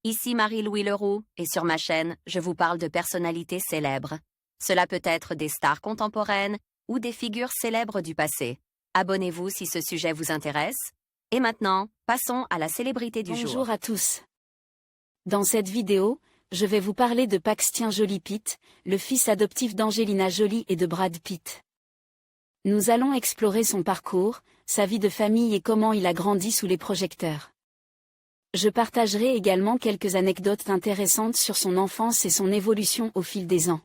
Ici Marie-Louis Leroux, et sur ma chaîne, je vous parle de personnalités célèbres. Cela peut être des stars contemporaines ou des figures célèbres du passé. Abonnez-vous si ce sujet vous intéresse. Et maintenant, passons à la célébrité du jour. Bonjour à tous. Dans cette vidéo, je vais vous parler de Paxtien Joly Pitt, le fils adoptif d'Angelina Jolie et de Brad Pitt. Nous allons explorer son parcours, sa vie de famille et comment il a grandi sous les projecteurs. Je partagerai également quelques anecdotes intéressantes sur son enfance et son évolution au fil des ans.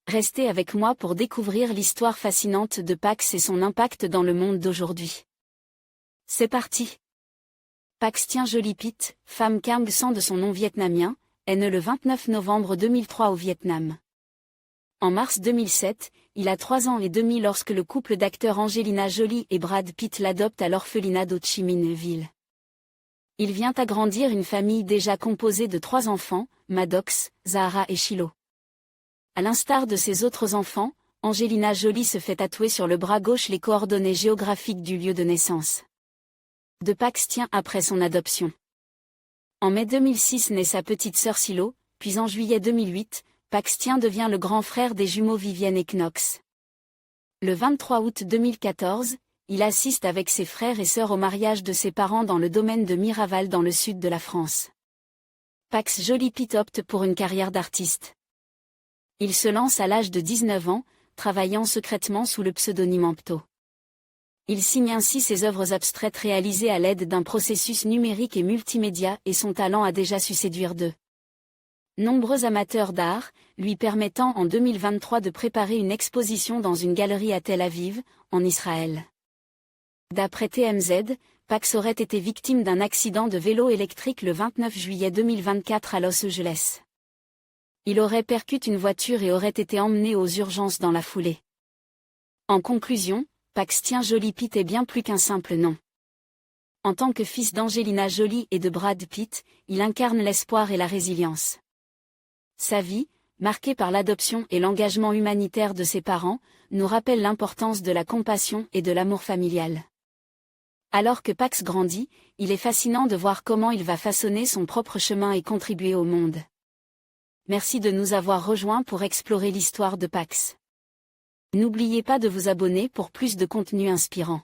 Restez avec moi pour découvrir l'histoire fascinante de Pax et son impact dans le monde d'aujourd'hui. C'est parti! Paxtien Joly Pitt, Pham Cang San de son nom vietnamien, est né le 29 novembre 2003 au Vietnam. En mars 2007, il a 3 ans et demi lorsque le couple d'acteurs Angelina Jolie et Brad Pitt l'adopte à l'orphelinat d'Ho Chi Minh Ville. Il vient agrandir une famille déjà composée de 3 enfants, Maddox, Zahara et Shiloh. À l'instar de ses autres enfants, Angelina Jolie se fait tatouer sur le bras gauche les coordonnées géographiques du lieu de naissance de Paxtien après son adoption. En mai 2006 naît sa petite sœur Shiloh, puis en juillet 2008, Paxtien devient le grand frère des jumeaux Vivienne et Knox. Le 23 août 2014, il assiste avec ses frères et sœurs au mariage de ses parents dans le domaine de Miraval dans le sud de la France. Pax Joly Pitt opte pour une carrière d'artiste. Il se lance à l'âge de 19 ans, travaillant secrètement sous le pseudonyme Ampto. Il signe ainsi ses œuvres abstraites réalisées à l'aide d'un processus numérique et multimédia et son talent a déjà su séduire de nombreux amateurs d'art, lui permettant en 2023 de préparer une exposition dans une galerie à Tel Aviv, en Israël. D'après TMZ, Pax aurait été victime d'un accident de vélo électrique le 29 juillet 2024 à Los Angeles. Il aurait percuté une voiture et aurait été emmené aux urgences dans la foulée. En conclusion, Paxtien Joly Pitt est bien plus qu'un simple nom. En tant que fils d'Angelina Jolie et de Brad Pitt, il incarne l'espoir et la résilience. Sa vie, marquée par l'adoption et l'engagement humanitaire de ses parents, nous rappelle l'importance de la compassion et de l'amour familial. Alors que Pax grandit, il est fascinant de voir comment il va façonner son propre chemin et contribuer au monde. Merci de nous avoir rejoints pour explorer l'histoire de Pax. N'oubliez pas de vous abonner pour plus de contenu inspirant.